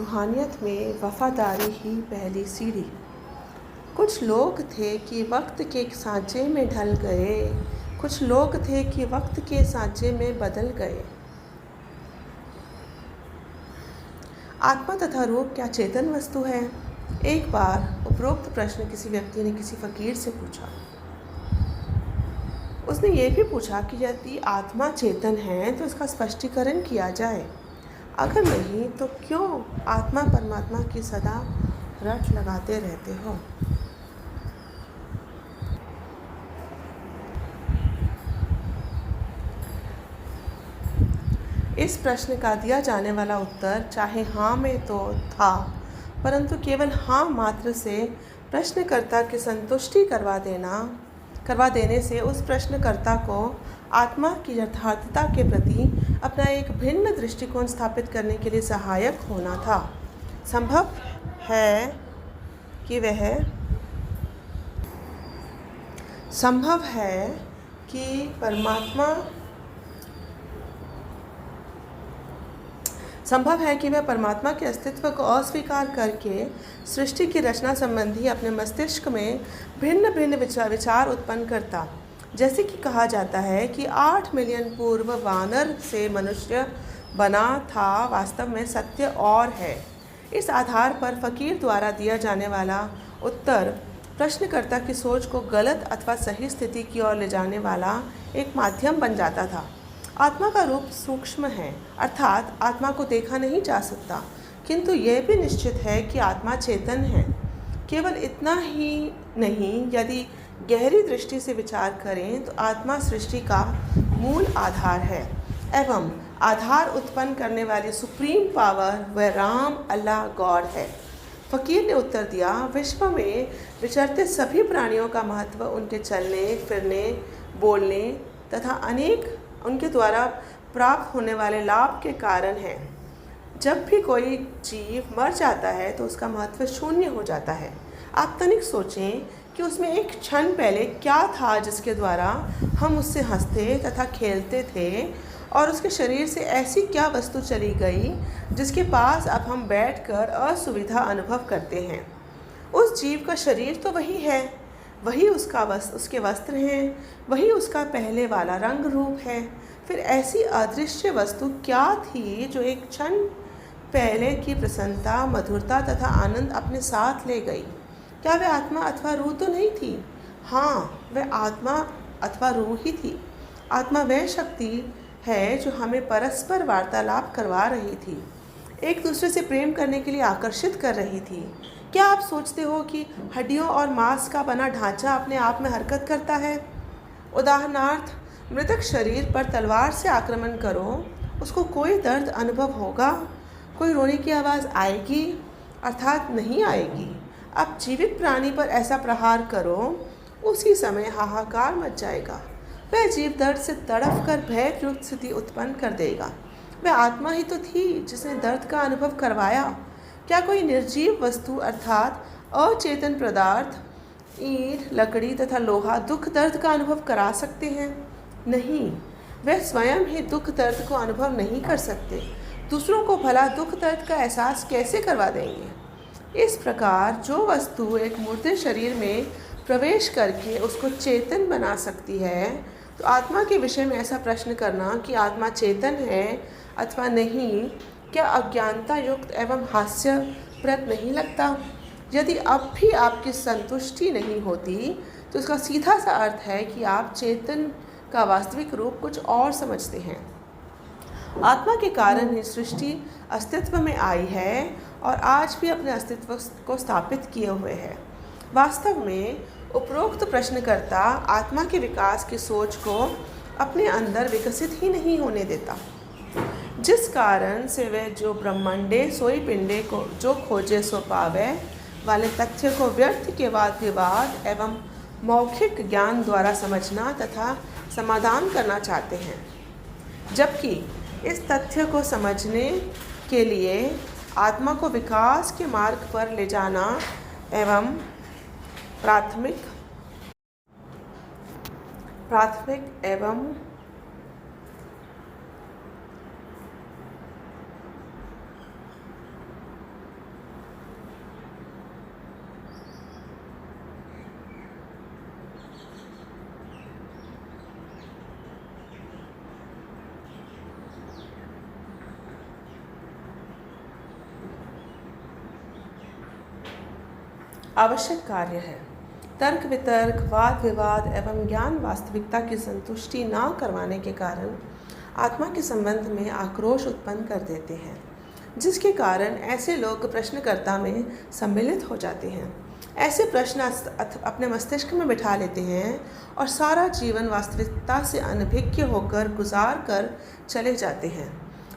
रूहानियत में वफादारी ही पहली सीढ़ी। कुछ लोग थे कि वक्त के सांचे में ढल गए, कुछ लोग थे कि वक्त के सांचे में बदल गए। आत्मा तथा रूह क्या चेतन वस्तु है? एक बार उपरोक्त प्रश्न किसी व्यक्ति ने किसी फकीर से पूछा। उसने ये भी पूछा कि यदि आत्मा चेतन है तो इसका स्पष्टीकरण किया जाए, अगर नहीं तो क्यों आत्मा परमात्मा की सदा रट लगाते रहते हो? इस प्रश्न का दिया जाने वाला उत्तर चाहे हाँ में तो था, परंतु केवल हाँ मात्र से प्रश्नकर्ता की संतुष्टि करवा देने से उस प्रश्नकर्ता को आत्मा की यथार्थता के प्रति अपना एक भिन्न दृष्टिकोण स्थापित करने के लिए सहायक होना था। संभव है कि वह परमात्मा के अस्तित्व को अस्वीकार करके सृष्टि की रचना संबंधी अपने मस्तिष्क में भिन्न भिन्न विचार उत्पन्न करता। जैसे कि कहा जाता है कि 8 मिलियन पूर्व वानर से मनुष्य बना था, वास्तव में सत्य और है। इस आधार पर फकीर द्वारा दिया जाने वाला उत्तर प्रश्नकर्ता की सोच को गलत अथवा सही स्थिति की ओर ले जाने वाला एक माध्यम बन जाता था। आत्मा का रूप सूक्ष्म है, अर्थात आत्मा को देखा नहीं जा सकता, किंतु यह भी निश्चित है कि आत्मा चेतन है। केवल इतना ही नहीं, यदि गहरी दृष्टि से विचार करें तो आत्मा सृष्टि का मूल आधार है एवं आधार उत्पन्न करने वाली सुप्रीम पावर वह राम अल्लाह गॉड है। फकीर ने उत्तर दिया, विश्व में विचरते सभी प्राणियों का महत्व उनके चलने फिरने, बोलने तथा अनेक उनके द्वारा प्राप्त होने वाले लाभ के कारण है। जब भी कोई जीव मर जाता है तो उसका महत्व शून्य हो जाता है। आप तनिक सोचें कि उसमें एक क्षण पहले क्या था जिसके द्वारा हम उससे हंसते तथा खेलते थे, और उसके शरीर से ऐसी क्या वस्तु चली गई जिसके पास अब हम बैठकर असुविधा अनुभव करते हैं। उस जीव का शरीर तो वही है, वही उसके वस्त्र हैं, वही उसका पहले वाला रंग रूप है। फिर ऐसी अदृश्य वस्तु क्या थी जो एक क्षण पहले की प्रसन्नता, मधुरता तथा आनंद अपने साथ ले गई? क्या वह आत्मा अथवा रूह तो नहीं थी? हाँ, वह आत्मा अथवा रूह ही थी। आत्मा वह शक्ति है जो हमें परस्पर वार्तालाप करवा रही थी, एक दूसरे से प्रेम करने के लिए आकर्षित कर रही थी। क्या आप सोचते हो कि हड्डियों और मांस का बना ढांचा अपने आप में हरकत करता है? उदाहरणार्थ, मृतक शरीर पर तलवार से आक्रमण करो, उसको कोई दर्द अनुभव होगा? कोई रोने की आवाज़ आएगी? अर्थात नहीं आएगी। अब जीवित प्राणी पर ऐसा प्रहार करो, उसी समय हाहाकार मच जाएगा। वह जीव दर्द से तड़फ कर भययुक्त स्थिति उत्पन्न कर देगा। वह आत्मा ही तो थी जिसने दर्द का अनुभव करवाया। क्या कोई निर्जीव वस्तु अर्थात अचेतन पदार्थ, ईंट, लकड़ी तथा लोहा दुख दर्द का अनुभव करा सकते हैं? नहीं, वह स्वयं ही दुख दर्द को अनुभव नहीं कर सकते। दूसरों को भला दुख दर्द का एहसास कैसे करवा देंगे? इस प्रकार जो वस्तु एक मुर्दे शरीर में प्रवेश करके उसको चेतन बना सकती है, तो आत्मा के विषय में ऐसा प्रश्न करना कि आत्मा चेतन है अथवा नहीं, क्या अज्ञानता युक्त एवं हास्यप्रद नहीं लगता? यदि अब भी आपकी संतुष्टि नहीं होती तो इसका सीधा सा अर्थ है कि आप चेतन का वास्तविक रूप कुछ और समझते हैं। आत्मा के कारण ही सृष्टि अस्तित्व में आई है और आज भी अपने अस्तित्व को स्थापित किए हुए है। वास्तव में उपरोक्त प्रश्नकर्ता आत्मा के विकास की सोच को अपने अंदर विकसित ही नहीं होने देता, जिस कारण से वह जो ब्रह्मांडे सोई पिंडे को जो खोजे सो पावे वाले तथ्य को व्यर्थ के वाद विवाद एवं मौखिक ज्ञान द्वारा समझना तथा समाधान करना चाहते हैं, जबकि इस तथ्य को समझने के लिए आत्मा को विकास के मार्ग पर ले जाना एवं प्राथमिक एवं आवश्यक कार्य है। तर्क वितर्क, वाद विवाद एवं ज्ञान वास्तविकता की संतुष्टि न करवाने के कारण आत्मा के संबंध में आक्रोश उत्पन्न कर देते हैं, जिसके कारण ऐसे लोग प्रश्नकर्ता में सम्मिलित हो जाते हैं। ऐसे प्रश्न अपने मस्तिष्क में बिठा लेते हैं और सारा जीवन वास्तविकता से अनभिज्ञ होकर गुजार कर चले जाते हैं।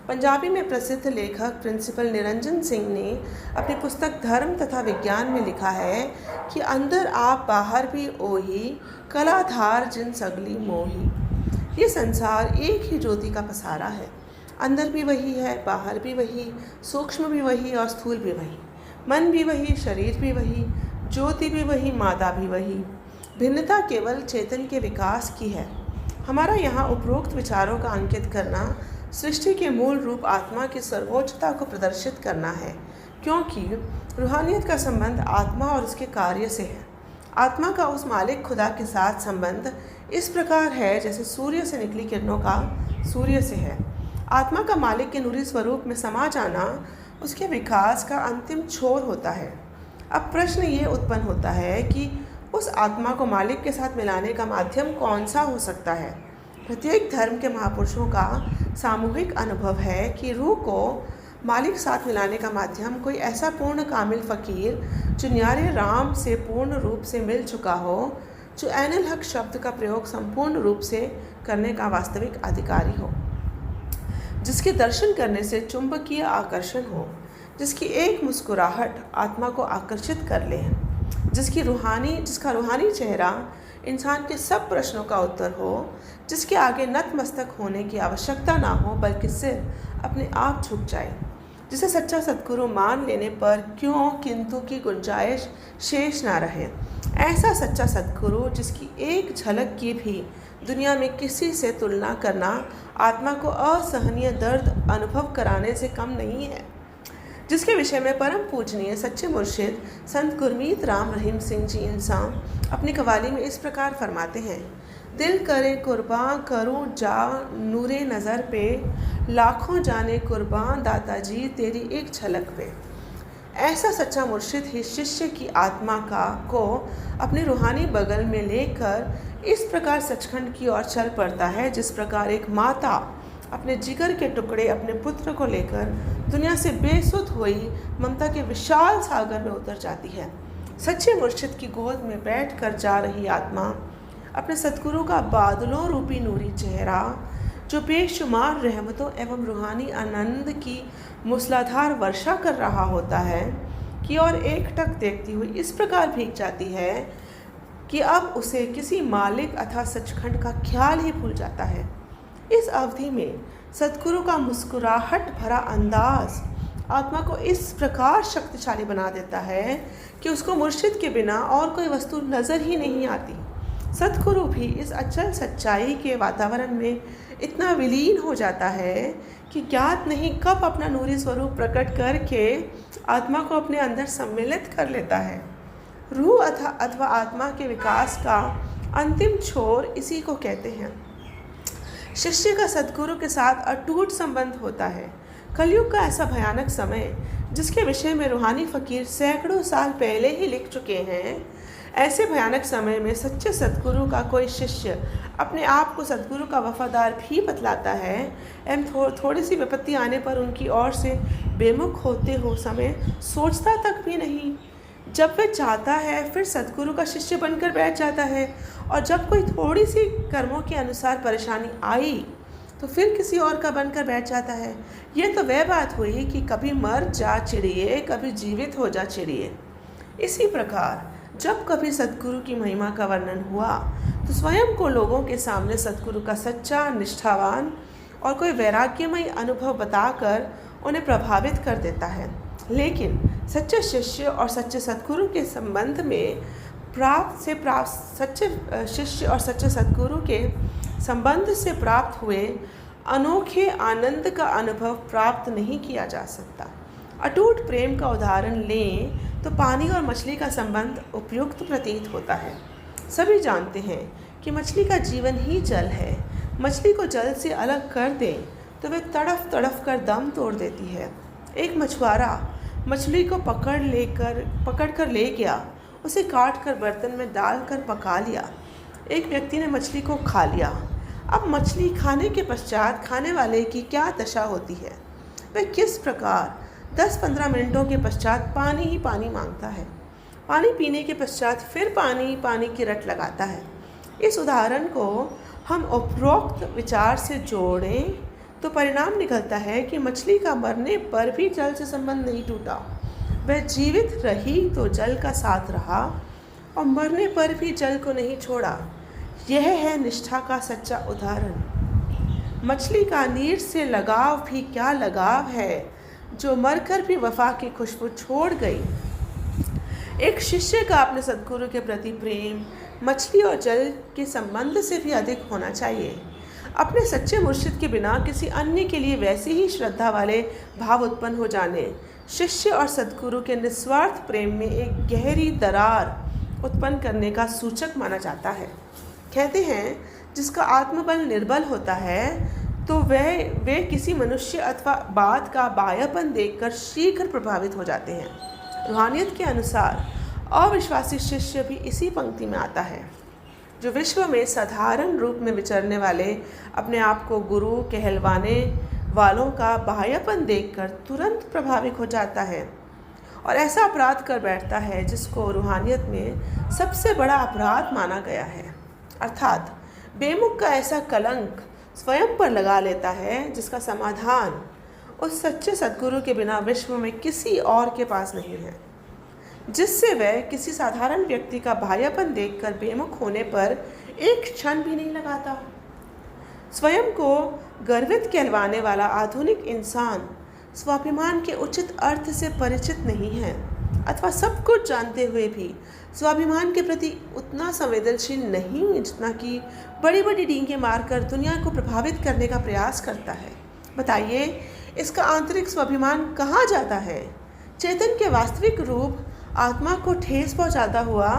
पंजाबी में प्रसिद्ध लेखक प्रिंसिपल निरंजन सिंह ने अपनी पुस्तक धर्म तथा विज्ञान में लिखा है कि अंदर आप बाहर भी ओही, कलाधार जिन सगली मोही। ये संसार एक ही ज्योति का पसारा है। अंदर भी वही है, बाहर भी वही, सूक्ष्म भी वही और स्थूल भी वही, मन भी वही, शरीर भी वही, ज्योति भी वही, मादा भी वही। भिन्नता केवल चेतन के विकास की है। हमारा यहाँ उपरोक्त विचारों का अंकित करना सृष्टि के मूल रूप आत्मा की सर्वोच्चता को प्रदर्शित करना है, क्योंकि रूहानियत का संबंध आत्मा और उसके कार्य से है। आत्मा का उस मालिक खुदा के साथ संबंध इस प्रकार है जैसे सूर्य से निकली किरणों का सूर्य से है। आत्मा का मालिक के नूरी स्वरूप में समा जाना उसके विकास का अंतिम छोर होता है। अब प्रश्न ये उत्पन्न होता है कि उस आत्मा को मालिक के साथ मिलाने का माध्यम कौन सा हो सकता है। प्रत्येक धर्म के महापुरुषों का सामूहिक अनुभव है कि रूह को मालिक साथ मिलाने का माध्यम कोई ऐसा पूर्ण कामिल फ़कीर जो न्यारे राम से पूर्ण रूप से मिल चुका हो, जो ऐनुल हक शब्द का प्रयोग संपूर्ण रूप से करने का वास्तविक अधिकारी हो, जिसके दर्शन करने से चुंबकीय आकर्षण हो, जिसकी एक मुस्कुराहट आत्मा को आकर्षित कर ले, जिसका रूहानी चेहरा इंसान के सब प्रश्नों का उत्तर हो, जिसके आगे नतमस्तक होने की आवश्यकता ना हो बल्कि सिर अपने आप झुक जाए, जिसे सच्चा सद्गुरु मान लेने पर क्यों किंतु की गुंजाइश शेष ना रहे। ऐसा सच्चा सद्गुरु जिसकी एक झलक की भी दुनिया में किसी से तुलना करना आत्मा को असहनीय दर्द अनुभव कराने से कम नहीं है, जिसके विषय में परम पूजनीय सच्चे मुर्शिद संत गुरमीत राम रहीम सिंह जी इंसान अपनी कवाली में इस प्रकार फरमाते हैं। दिल करे कुर्बान करूं जा नूरे नज़र पे, लाखों जाने कुर्बान दाता जी तेरी एक झलक पे। ऐसा सच्चा मुर्शिद ही शिष्य की आत्मा को अपने रूहानी बगल में लेकर इस प्रकार सचखंड की ओर चल पड़ता है, जिस प्रकार एक माता अपने जिगर के टुकड़े अपने पुत्र को लेकर दुनिया से बेसुध हुई ममता के विशाल सागर में उतर जाती है। सच्चे मुर्शिद की गोद में बैठकर जा रही आत्मा अपने सद्गुरु का बादलों रूपी नूरी चेहरा, जो बेशुमार रहमतों एवं रूहानी आनंद की मूसलाधार वर्षा कर रहा होता है, की ओर एकटक देखती हुई इस प्रकार भीग जाती है कि अब उसे किसी मालिक अथवा सचखंड का ख्याल ही भूल जाता है। इस अवधि में सद्गुरु का मुस्कुराहट भरा अंदाज आत्मा को इस प्रकार शक्तिशाली बना देता है कि उसको मुर्शिद के बिना और कोई वस्तु नज़र ही नहीं आती। सद्गुरु भी इस अचल सच्चाई के वातावरण में इतना विलीन हो जाता है कि ज्ञात नहीं कब अपना नूरी स्वरूप प्रकट करके आत्मा को अपने अंदर सम्मिलित कर लेता है। रूह अथवा आत्मा के विकास का अंतिम छोर इसी को कहते हैं। शिष्य का सद्गुरु के साथ अटूट संबंध होता है। कलयुग का ऐसा भयानक समय जिसके विषय में रूहानी फ़कीर सैकड़ों साल पहले ही लिख चुके हैं, ऐसे भयानक समय में सच्चे सद्गुरु का कोई शिष्य अपने आप को सद्गुरु का वफादार भी बतलाता है एवं थोड़ी सी विपत्ति आने पर उनकी ओर से बेमुख होते हो समय सोचता तक भी नहीं। जब वह चाहता है फिर सद्गुरु का शिष्य बनकर बैठ जाता है, और जब कोई थोड़ी सी कर्मों के अनुसार परेशानी आई तो फिर किसी और का बनकर बैठ जाता है। यह तो वह बात हुई कि कभी मर जा चिड़िए, कभी जीवित हो जा चिड़िए। इसी प्रकार जब कभी सद्गुरु की महिमा का वर्णन हुआ तो स्वयं को लोगों के सामने सद्गुरु का सच्चा, निष्ठावान और कोई वैराग्यमय अनुभव बताकर उन्हें प्रभावित कर देता है। लेकिन सच्चे शिष्य और सच्चे सद्गुरु के संबंध में सच्चे शिष्य और सच्चे सद्गुरु के संबंध से प्राप्त हुए अनोखे आनंद का अनुभव प्राप्त नहीं किया जा सकता। अटूट प्रेम का उदाहरण लें तो पानी और मछली का संबंध उपयुक्त प्रतीत होता है। सभी जानते हैं कि मछली का जीवन ही जल है। मछली को जल से अलग कर दें तो वे तड़फ तड़फ कर दम तोड़ देती है। एक मछुआरा मछली को पकड़ कर ले गया उसे काट कर बर्तन में डालकर पका लिया। एक व्यक्ति ने मछली को खा लिया। अब मछली खाने के पश्चात खाने वाले की क्या दशा होती है? वह किस प्रकार 10-15 मिनटों के पश्चात पानी ही पानी मांगता है। पानी पीने के पश्चात फिर पानी पानी की रट लगाता है। इस उदाहरण को हम उपरोक्त विचार से जोड़ें तो परिणाम निकलता है कि मछली का मरने पर भी जल से संबंध नहीं टूटा। वह जीवित रही तो जल का साथ रहा और मरने पर भी जल को नहीं छोड़ा। यह है निष्ठा का सच्चा उदाहरण। मछली का नीर से लगाव भी क्या लगाव है, जो मरकर भी वफा की खुशबू छोड़ गई। एक शिष्य का अपने सद्गुरु के प्रति प्रेम मछली और जल के संबंध से भी अधिक होना चाहिए। अपने सच्चे मुर्शिद के बिना किसी अन्य के लिए वैसे ही श्रद्धा वाले भाव उत्पन्न हो जाने शिष्य और सद्गुरु के निस्वार्थ प्रेम में एक गहरी दरार उत्पन्न करने का सूचक माना जाता है। कहते हैं, जिसका आत्मबल निर्बल होता है तो वे किसी मनुष्य अथवा बात का बायापन देखकर शीघ्र प्रभावित हो जाते हैं। रूहानियत के अनुसार अविश्वासी शिष्य भी इसी पंक्ति में आता है, जो विश्व में साधारण रूप में विचरने वाले अपने आप को गुरु कहलवाने वालों का बाह्यपन देखकर तुरंत प्रभावित हो जाता है और ऐसा अपराध कर बैठता है जिसको रूहानियत में सबसे बड़ा अपराध माना गया है, अर्थात बेमुख का ऐसा कलंक स्वयं पर लगा लेता है जिसका समाधान उस सच्चे सद्गुरु के बिना विश्व में किसी और के पास नहीं है, जिससे वह किसी साधारण व्यक्ति का बाह्यपन देखकर बेमुख होने पर एक क्षण भी नहीं लगाता। स्वयं को गर्वित कहलवाने वाला आधुनिक इंसान स्वाभिमान के उचित अर्थ से परिचित नहीं है अथवा सब कुछ जानते हुए भी स्वाभिमान के प्रति उतना संवेदनशील नहीं जितना कि बड़ी बड़ी डींगे मारकर दुनिया को प्रभावित करने का प्रयास करता है। बताइए, इसका आंतरिक स्वाभिमान कहाँ जाता है? चेतन के वास्तविक रूप आत्मा को ठेस पहुँचाता हुआ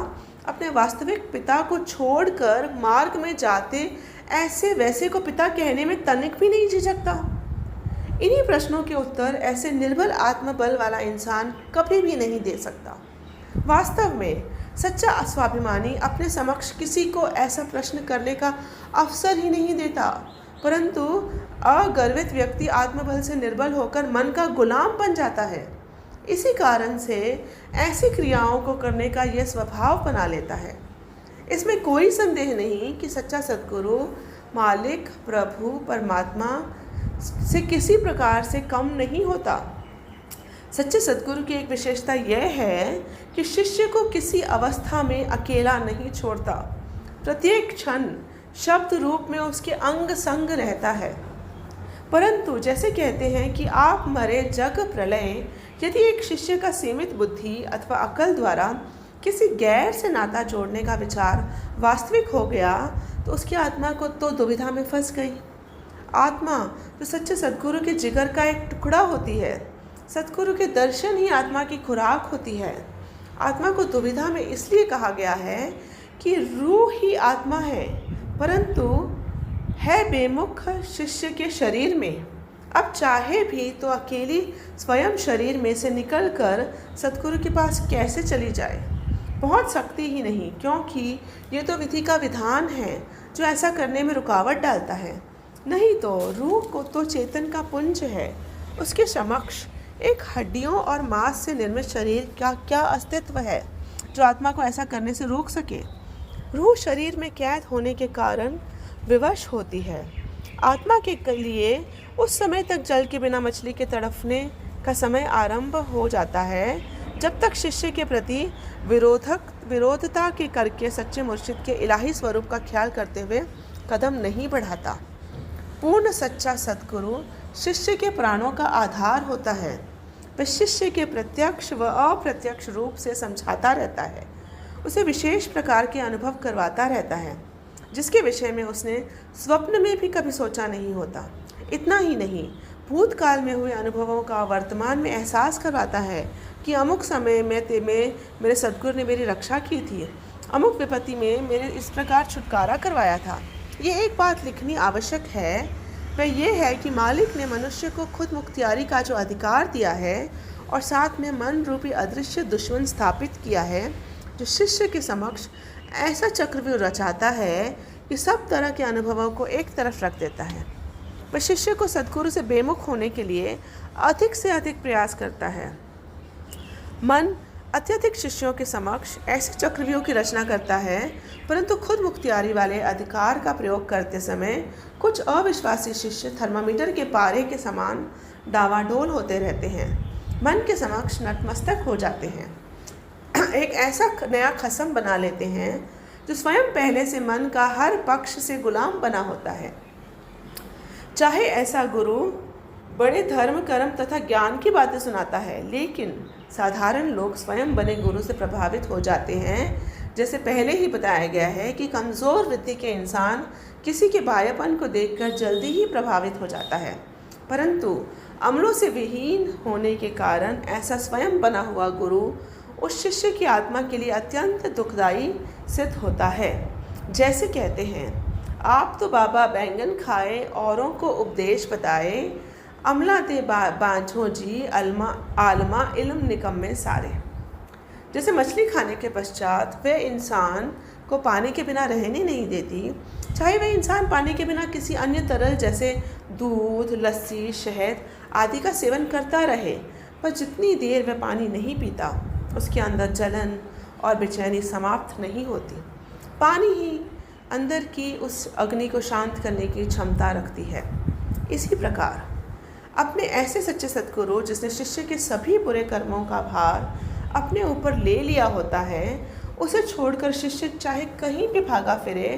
अपने वास्तविक पिता को छोड़कर मार्ग में जाते ऐसे वैसे को पिता कहने में तनिक भी नहीं झिझकता। इन्हीं प्रश्नों के उत्तर ऐसे निर्बल आत्मबल वाला इंसान कभी भी नहीं दे सकता। वास्तव में सच्चा स्वाभिमानी अपने समक्ष किसी को ऐसा प्रश्न करने का अवसर ही नहीं देता, परंतु अगर्वित व्यक्ति आत्मबल से निर्बल होकर मन का गुलाम बन जाता है। इसी कारण से ऐसी क्रियाओं को करने का यह स्वभाव बना लेता है। इसमें कोई संदेह नहीं कि सच्चा सद्गुरु मालिक, प्रभु, परमात्मा से किसी प्रकार से कम नहीं होता। सच्चे सद्गुरु की एक विशेषता यह है कि शिष्य को किसी अवस्था में अकेला नहीं छोड़ता। प्रत्येक क्षण शब्द रूप में उसके अंग संग रहता है। परंतु जैसे कहते हैं कि आप मरे जग प्रलय, यदि एक शिष्य का सीमित बुद्धि अथवा अकल द्वारा किसी गैर से नाता जोड़ने का विचार वास्तविक हो गया तो उसकी आत्मा को तो दुविधा में फंस गई। आत्मा जो सच्चे सद्गुरु के जिगर का एक टुकड़ा होती है, सद्गुरु के दर्शन ही आत्मा की खुराक होती है। आत्मा को दुविधा में इसलिए कहा गया है कि रूह ही आत्मा है, परंतु है बेमुख शिष्य के शरीर में। अब चाहे भी तो अकेली स्वयं शरीर में से निकलकर सद्गुरु के पास कैसे चली जाए? पहुंच सकती ही नहीं, क्योंकि ये तो विधि का विधान है जो ऐसा करने में रुकावट डालता है। नहीं तो रूह को तो चेतन का पुंज है, उसके समक्ष एक हड्डियों और मांस से निर्मित शरीर का क्या अस्तित्व है जो आत्मा को ऐसा करने से रोक सके? रूह शरीर में कैद होने के कारण विवश होती है। आत्मा के लिए उस समय तक जल के बिना मछली के तड़फने का समय आरंभ हो जाता है जब तक शिष्य के प्रति विरोधता के करके सच्चे मुर्शिद के इलाही स्वरूप का ख्याल करते हुए कदम नहीं बढ़ाता। पूर्ण सच्चा सद्गुरु शिष्य के प्राणों का आधार होता है। वह शिष्य के प्रत्यक्ष व अप्रत्यक्ष रूप से समझाता रहता है, उसे विशेष प्रकार के अनुभव करवाता रहता है जिसके विषय में उसने स्वप्न में भी कभी सोचा नहीं होता। इतना ही नहीं, भूतकाल में हुए अनुभवों का वर्तमान में एहसास करवाता है कि अमुक समय में मेरे सद्गुरु ने मेरी रक्षा की थी, अमुक विपत्ति में मेरे इस प्रकार छुटकारा करवाया था। ये एक बात लिखनी आवश्यक है, वह ये है कि मालिक ने मनुष्य को खुद मुख्तियारी का जो अधिकार दिया है और साथ में मन रूपी अदृश्य दुश्मन स्थापित किया है, जो शिष्य के समक्ष ऐसा चक्रव्यूह रचाता है कि सब तरह के अनुभवों को एक तरफ रख देता है। वह शिष्य को सद्गुरु से बेमुख होने के लिए अधिक से अधिक प्रयास करता है। मन अत्यधिक शिष्यों के समक्ष ऐसे चक्रव्यूह की रचना करता है, परंतु खुद मुख्तियारी वाले अधिकार का प्रयोग करते समय कुछ अविश्वासी शिष्य थर्मामीटर के पारे के समान डावाडोल होते रहते हैं, मन के समक्ष नतमस्तक हो जाते हैं, एक ऐसा नया खसम बना लेते हैं जो स्वयं पहले से मन का हर पक्ष से गुलाम बना होता है। चाहे ऐसा गुरु बड़े धर्म कर्म तथा ज्ञान की बातें सुनाता है, लेकिन साधारण लोग स्वयं बने गुरु से प्रभावित हो जाते हैं। जैसे पहले ही बताया गया है कि कमज़ोर वृत्ति के इंसान किसी के बायापन को देखकर जल्दी ही प्रभावित हो जाता है, परंतु अमलों से विहीन होने के कारण ऐसा स्वयं बना हुआ गुरु उस शिष्य की आत्मा के लिए अत्यंत दुखदायी सिद्ध होता है। जैसे कहते हैं, आप तो बाबा बैंगन खाए औरों को उपदेश बताए, अमला दे बाँझो जी आलमा इल्म निकम्मे सारे। जैसे मछली खाने के पश्चात वह इंसान को पानी के बिना रहने नहीं देती, चाहे वह इंसान पानी के बिना किसी अन्य तरल जैसे दूध, लस्सी, शहद आदि का सेवन करता रहे, पर जितनी देर वह पानी नहीं पीता उसके अंदर जलन और बेचैनी समाप्त नहीं होती। पानी ही अंदर की उस अग्नि को शांत करने की क्षमता रखती है। इसी प्रकार अपने ऐसे सच्चे सद्गुरु जिसने शिष्य के सभी बुरे कर्मों का भार अपने ऊपर ले लिया होता है, उसे छोड़कर शिष्य चाहे कहीं भी भागा फिरे,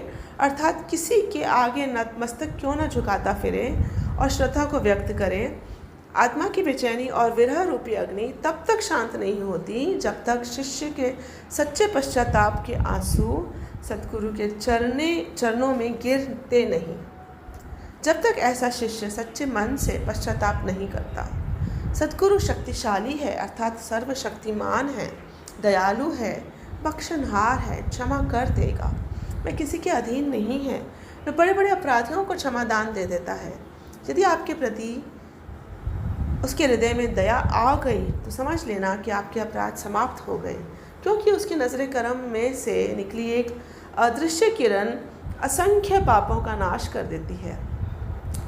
अर्थात किसी के आगे नतमस्तक क्यों न झुकाता फिरे और श्रद्धा को व्यक्त करे, आत्मा की बेचैनी और विरह रूपी अग्नि तब तक शांत नहीं होती जब तक शिष्य के सच्चे पश्चाताप के आंसू सद्गुरु के चरणों में गिरते नहीं। जब तक ऐसा शिष्य सच्चे मन से पश्चाताप नहीं करता। सद्गुरु शक्तिशाली है, अर्थात सर्वशक्तिमान है, दयालु है, बख्शनहार है, क्षमा कर देगा। वह किसी के अधीन नहीं है। वह बड़े बड़े अपराधियों को क्षमादान दे देता है। यदि आपके प्रति उसके हृदय में दया आ गई तो समझ लेना कि आपके अपराध समाप्त हो गए, क्योंकि उसकी नज़र करम में से निकली एक अदृश्य किरण असंख्य पापों का नाश कर देती है।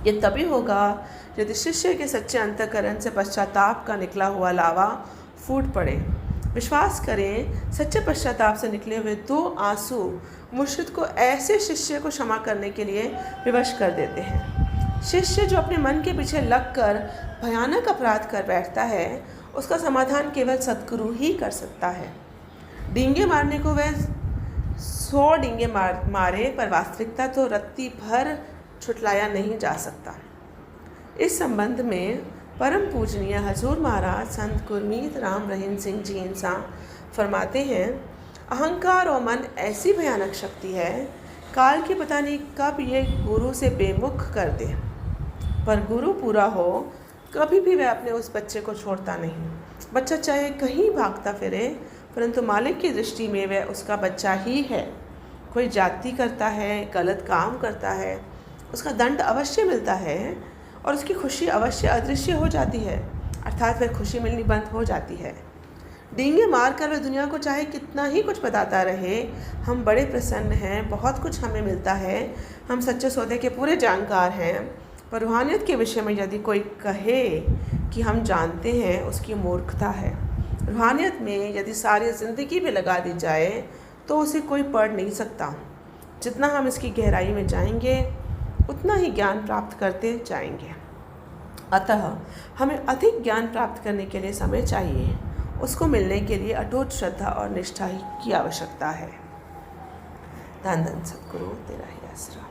ये तभी होगा यदि शिष्य के सच्चे अंतःकरण से पश्चाताप का निकला हुआ लावा फूट पड़े। विश्वास करें, सच्चे पश्चाताप से निकले हुए 2 आंसू मुर्शिद को ऐसे शिष्य को क्षमा करने के लिए विवश कर देते हैं। शिष्य जो अपने मन के पीछे लगकर भयानक अपराध कर बैठता है, उसका समाधान केवल सद्गुरु ही कर सकता है। डींगे मारने को वह 100 डींगे मारे, पर वास्तविकता तो रत्ती भर छुटलाया नहीं जा सकता। इस संबंध में परम पूजनीय हजूर महाराज संत गुरमीत राम रहीम सिंह जी इंसान फरमाते हैं, अहंकार और मन ऐसी भयानक शक्ति है, काल की पता नहीं कब ये गुरु से बेमुख कर दे, पर गुरु पूरा हो कभी भी वह अपने उस बच्चे को छोड़ता नहीं। बच्चा चाहे कहीं भागता फिरे, परंतु मालिक की दृष्टि में वह उसका बच्चा ही है। कोई जाति करता है, गलत काम करता है, उसका दंड अवश्य मिलता है और उसकी खुशी अवश्य अदृश्य हो जाती है, अर्थात वह खुशी मिलनी बंद हो जाती है। डींगे मारकर वह दुनिया को चाहे कितना ही कुछ बताता रहे, हम बड़े प्रसन्न हैं, बहुत कुछ हमें मिलता है, हम सच्चे सौदे के पूरे जानकार हैं, पर रूहानियत के विषय में यदि कोई कहे कि हम जानते हैं, उसकी मूर्खता है। रूहानियत में यदि सारी ज़िंदगी भी लगा दी जाए तो उसे कोई पढ़ नहीं सकता। जितना हम इसकी गहराई में जाएंगे उतना ही ज्ञान प्राप्त करते जाएंगे। अतः हमें अधिक ज्ञान प्राप्त करने के लिए समय चाहिए। उसको मिलने के लिए अटूट श्रद्धा और निष्ठा की आवश्यकता है। धन धन सद्गुरु, तेरा ही आसरा।